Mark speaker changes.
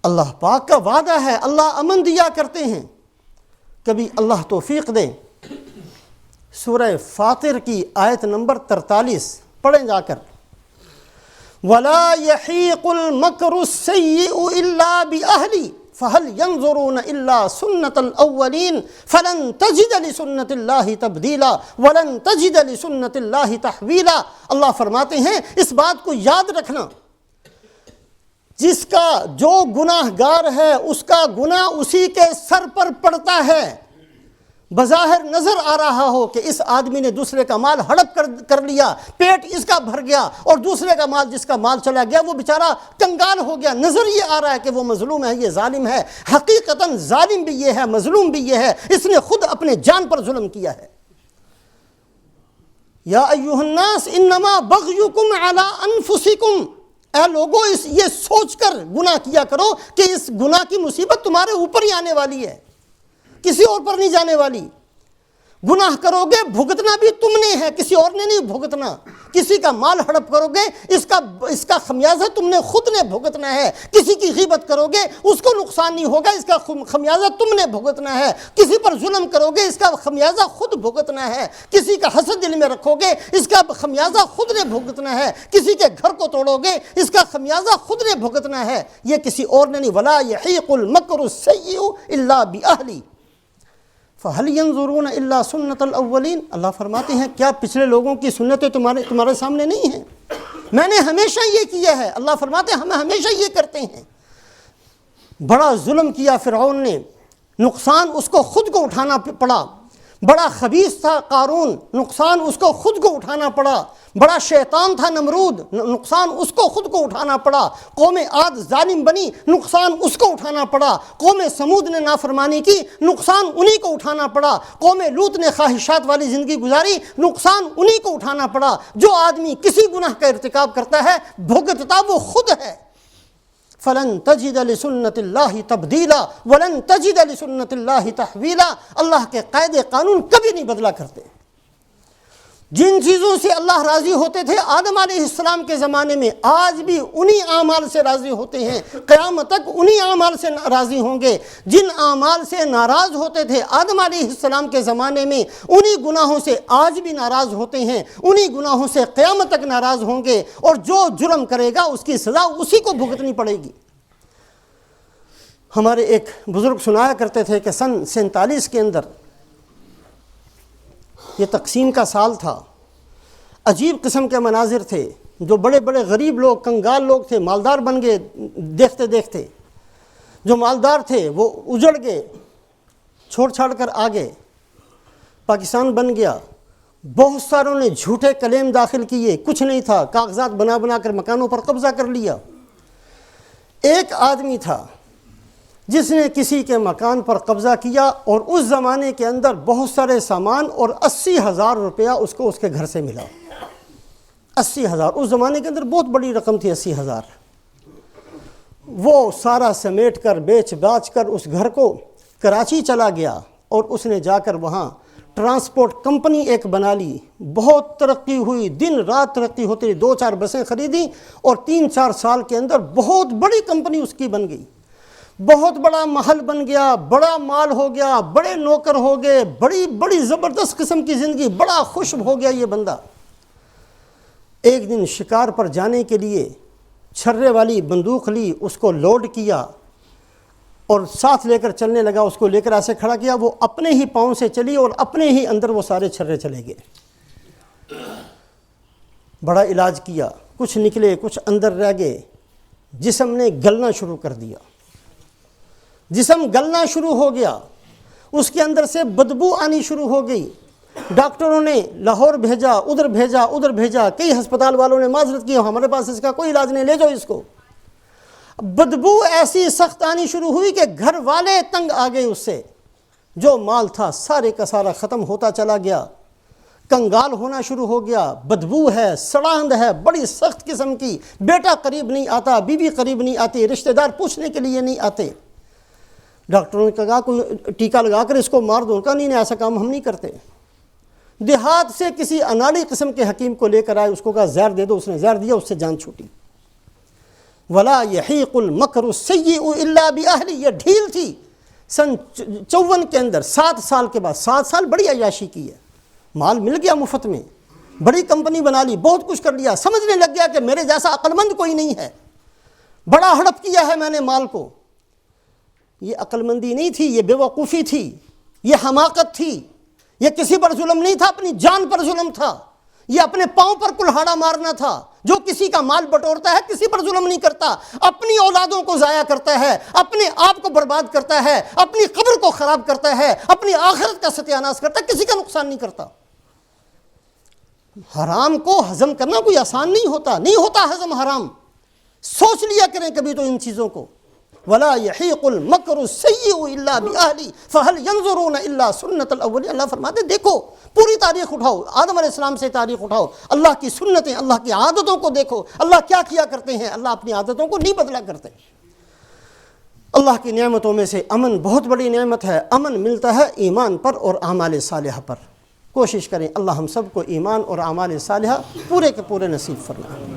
Speaker 1: اللہ پاک کا وعدہ ہے، اللہ امن دیا کرتے ہیں۔ کبھی اللہ توفیق دے، سورہ فاطر کی آیت نمبر 43 پڑھیں جا کر، وَلَا يَحِيقُ الْمَكْرُ السَّيِّئُ إِلَّا بِأَهْلِهِ فَهَلْ يَنظُرُونَ إِلَّا سُنَّةَ الْأَوَّلِينَ فَلَن تَجِدَ لِسُنَّةِ اللَّهِ تَبْدِيلًا وَلَن تَجِدَ لِسُنَّةِ اللَّهِ تَحْوِيلًا۔ اللہ فرماتے ہیں اس بات کو یاد رکھنا، جس کا جو گناہ گار ہے اس کا گناہ اسی کے سر پر پڑتا ہے۔ بظاہر نظر آ رہا ہو کہ اس آدمی نے دوسرے کا مال ہڑپ کر لیا، پیٹ اس کا بھر گیا، اور دوسرے کا مال، جس کا مال چلا گیا، وہ بیچارہ کنگال ہو گیا۔ نظر یہ آ رہا ہے کہ وہ مظلوم ہے، یہ ظالم ہے، حقیقتاً ظالم بھی یہ ہے، مظلوم بھی یہ ہے، اس نے خود اپنے جان پر ظلم کیا ہے۔ یا ایھا الناس انما بغیکم علی انفسکم، اے لوگو یہ سوچ کر گناہ کیا کرو کہ اس گناہ کی مصیبت تمہارے اوپر ہی آنے والی ہے، کسی اور پر نہیں جانے والی۔ گناہ کرو گے بھگتنا بھی تم نے ہے، کسی اور نے نہیں بھگتنا۔ کسی کا مال ہڑپ کرو گے اس کا خمیازہ تم نے خود نے بھگتنا ہے۔ کسی کی غیبت کرو گے اس کو نقصان نہیں ہوگا، اس کا خمیازہ تم نے بھگتنا ہے۔ کسی پر ظلم کرو گے اس کا خمیازہ خود بھگتنا ہے۔ کسی کا حسد دل میں رکھو گے اس کا خمیازہ خود نے بھگتنا ہے۔ کسی کے گھر کو توڑو گے اس کا خمیازہ خود نے بھگتنا ہے، یہ کسی اور نے نہیں۔ وَلَا يَحِيقُ الْمَكْرُ السَّيِّئُ إِلَّا بِأَهْلِهِ فَهَلْ يَنظُرُونَ إِلَّا سُنَّةَ الْأَوَّلِينَ۔ اللہ فرماتے ہیں کیا پچھلے لوگوں کی سنتیں تمہارے سامنے نہیں ہیں؟ میں نے ہمیشہ یہ کیا ہے۔ اللہ فرماتے ہیں ہم ہمیشہ یہ کرتے ہیں۔ بڑا ظلم کیا فرعون نے، نقصان اس کو خود کو اٹھانا پڑا۔ بڑا خبیث تھا قارون، نقصان اس کو خود کو اٹھانا پڑا۔ بڑا شیطان تھا نمرود، نقصان اس کو خود کو اٹھانا پڑا۔ قوم عاد ظالم بنی، نقصان اس کو اٹھانا پڑا۔ قوم سمود نے نافرمانی کی، نقصان انہی کو اٹھانا پڑا۔ قوم لوط نے خواہشات والی زندگی گزاری، نقصان انہی کو اٹھانا پڑا۔ جو آدمی کسی گناہ کا ارتکاب کرتا ہے بھگتتا وہ خود ہے۔ فَلَن تَجِدَ لِسُنَّةِ اللَّهِ تَبْدِيلًا وَلَن تَجِدَ لِسُنَّةِ اللَّهِ تَحْوِيلًا۔ اللہ کے قاعدے قانون کبھی نہیں بدلا کرتے۔ جن چیزوں سے اللہ راضی ہوتے تھے آدم علیہ السلام کے زمانے میں، آج بھی انہی اعمال سے راضی ہوتے ہیں، قیامت تک انہی اعمال سے راضی ہوں گے۔ جن اعمال سے ناراض ہوتے تھے آدم علیہ السلام کے زمانے میں، انہی گناہوں سے آج بھی ناراض ہوتے ہیں، انہی گناہوں سے قیامت تک ناراض ہوں گے، اور جو جرم کرے گا اس کی سزا اسی کو بھگتنی پڑے گی۔ ہمارے ایک بزرگ سنایا کرتے تھے کہ سن 47 کے اندر، یہ تقسیم کا سال تھا، عجیب قسم کے مناظر تھے۔ جو بڑے بڑے غریب لوگ، کنگال لوگ تھے، مالدار بن گئے دیکھتے دیکھتے۔ جو مالدار تھے وہ اجڑ گئے، چھوڑ چھاڑ کر آگے، پاکستان بن گیا۔ بہت ساروں نے جھوٹے کلیم داخل کیے، کچھ نہیں تھا، کاغذات بنا بنا کر مکانوں پر قبضہ کر لیا۔ ایک آدمی تھا جس نے کسی کے مکان پر قبضہ کیا، اور اس زمانے کے اندر بہت سارے سامان اور 80,000 روپیہ اس کو اس کے گھر سے ملا۔ 80,000 اس زمانے کے اندر بہت بڑی رقم تھی، 80,000۔ وہ سارا سمیٹ کر بیچ باچ کر اس گھر کو کراچی چلا گیا، اور اس نے جا کر وہاں ٹرانسپورٹ کمپنی ایک بنا لی۔ بہت ترقی ہوئی، دن رات ترقی ہوتی، 2-4 بسیں خریدیں، اور 3-4 سال کے اندر بہت بڑی کمپنی اس کی بن گئی۔ بہت بڑا محل بن گیا، بڑا مال ہو گیا، بڑے نوکر ہو گئے، بڑی بڑی زبردست قسم کی زندگی، بڑا خوش ہو گیا یہ بندہ۔ ایک دن شکار پر جانے کے لیے چھرے والی بندوق لی، اس کو لوڈ کیا اور ساتھ لے کر چلنے لگا۔ اس کو لے کر ایسے کھڑا کیا، وہ اپنے ہی پاؤں سے چلی اور اپنے ہی اندر وہ سارے چھرے چلے گئے۔ بڑا علاج کیا، کچھ نکلے کچھ اندر رہ گئے۔ جسم نے گلنا شروع کر دیا، جسم گلنا شروع ہو گیا، اس کے اندر سے بدبو آنی شروع ہو گئی۔ ڈاکٹروں نے لاہور بھیجا، ادھر بھیجا، ادھر بھیجا، کئی ہسپتال والوں نے معذرت کی، ہمارے پاس اس کا کوئی علاج نہیں، لے جاؤ اس کو۔ بدبو ایسی سخت آنی شروع ہوئی کہ گھر والے تنگ آ گئے اس سے۔ جو مال تھا سارے کا سارا ختم ہوتا چلا گیا، کنگال ہونا شروع ہو گیا۔ بدبو ہے، سڑاند ہے، بڑی سخت قسم کی۔ بیٹا قریب نہیں آتا، بیوی قریب نہیں آتی، رشتہ دار پوچھنے کے لیے نہیں آتے۔ ڈاکٹروں نے کہا کوئی ٹیکہ لگا کر اس کو مار دو، کہا نہیں ایسا کام ہم نہیں کرتے۔ دیہات سے کسی اناڑی قسم کے حکیم کو لے کر آئے، اس کو کہا زہر دے دو، اس نے زہر دیا، اس سے جان چھوٹی۔ ولا یحیق المکر السیء الا باہلہ، یہ ڈھیل تھی سن 54 کے اندر، 7 سال کے بعد، 7 سال بڑی عیاشی کی ہے، مال مل گیا مفت میں، بڑی کمپنی بنا لی، بہت کچھ کر لیا، سمجھنے لگ گیا کہ میرے جیسا عقل مند کوئی نہیں ہے، بڑا ہڑپ کیا ہے میں نے مال کو۔ یہ عقل مندی نہیں تھی، یہ بے وقوفی تھی، یہ حماقت تھی، یہ کسی پر ظلم نہیں تھا، اپنی جان پر ظلم تھا، یہ اپنے پاؤں پر کلہاڑا مارنا تھا۔ جو کسی کا مال بٹورتا ہے کسی پر ظلم نہیں کرتا، اپنی اولادوں کو ضائع کرتا ہے، اپنے آپ کو برباد کرتا ہے، اپنی قبر کو خراب کرتا ہے، اپنی آخرت کا ستیہ ناش کرتا ہے، کسی کا نقصان نہیں کرتا۔ حرام کو ہضم کرنا کوئی آسان نہیں ہوتا، نہیں ہوتا ہضم حرام، سوچ لیا کریں کبھی تو ان چیزوں کو۔ ولا یحیق المکر السیء الا باہلہ فہل ینظرون الا سنت الاولین، اللہ فرماتے دیکھو پوری تاریخ اٹھاؤ، آدم علیہ السلام سے تاریخ اٹھاؤ، اللہ کی سنتیں، اللہ کی عادتوں کو دیکھو، اللہ کیا کیا کرتے ہیں، اللہ اپنی عادتوں کو نہیں بدلا کرتے۔ اللہ کی نعمتوں میں سے امن بہت بڑی نعمت ہے، امن ملتا ہے ایمان پر اور اعمال صالحہ پر۔ کوشش کریں اللہ ہم سب کو ایمان اور اعمال صالحہ پورے کے پورے نصیب فرمائے۔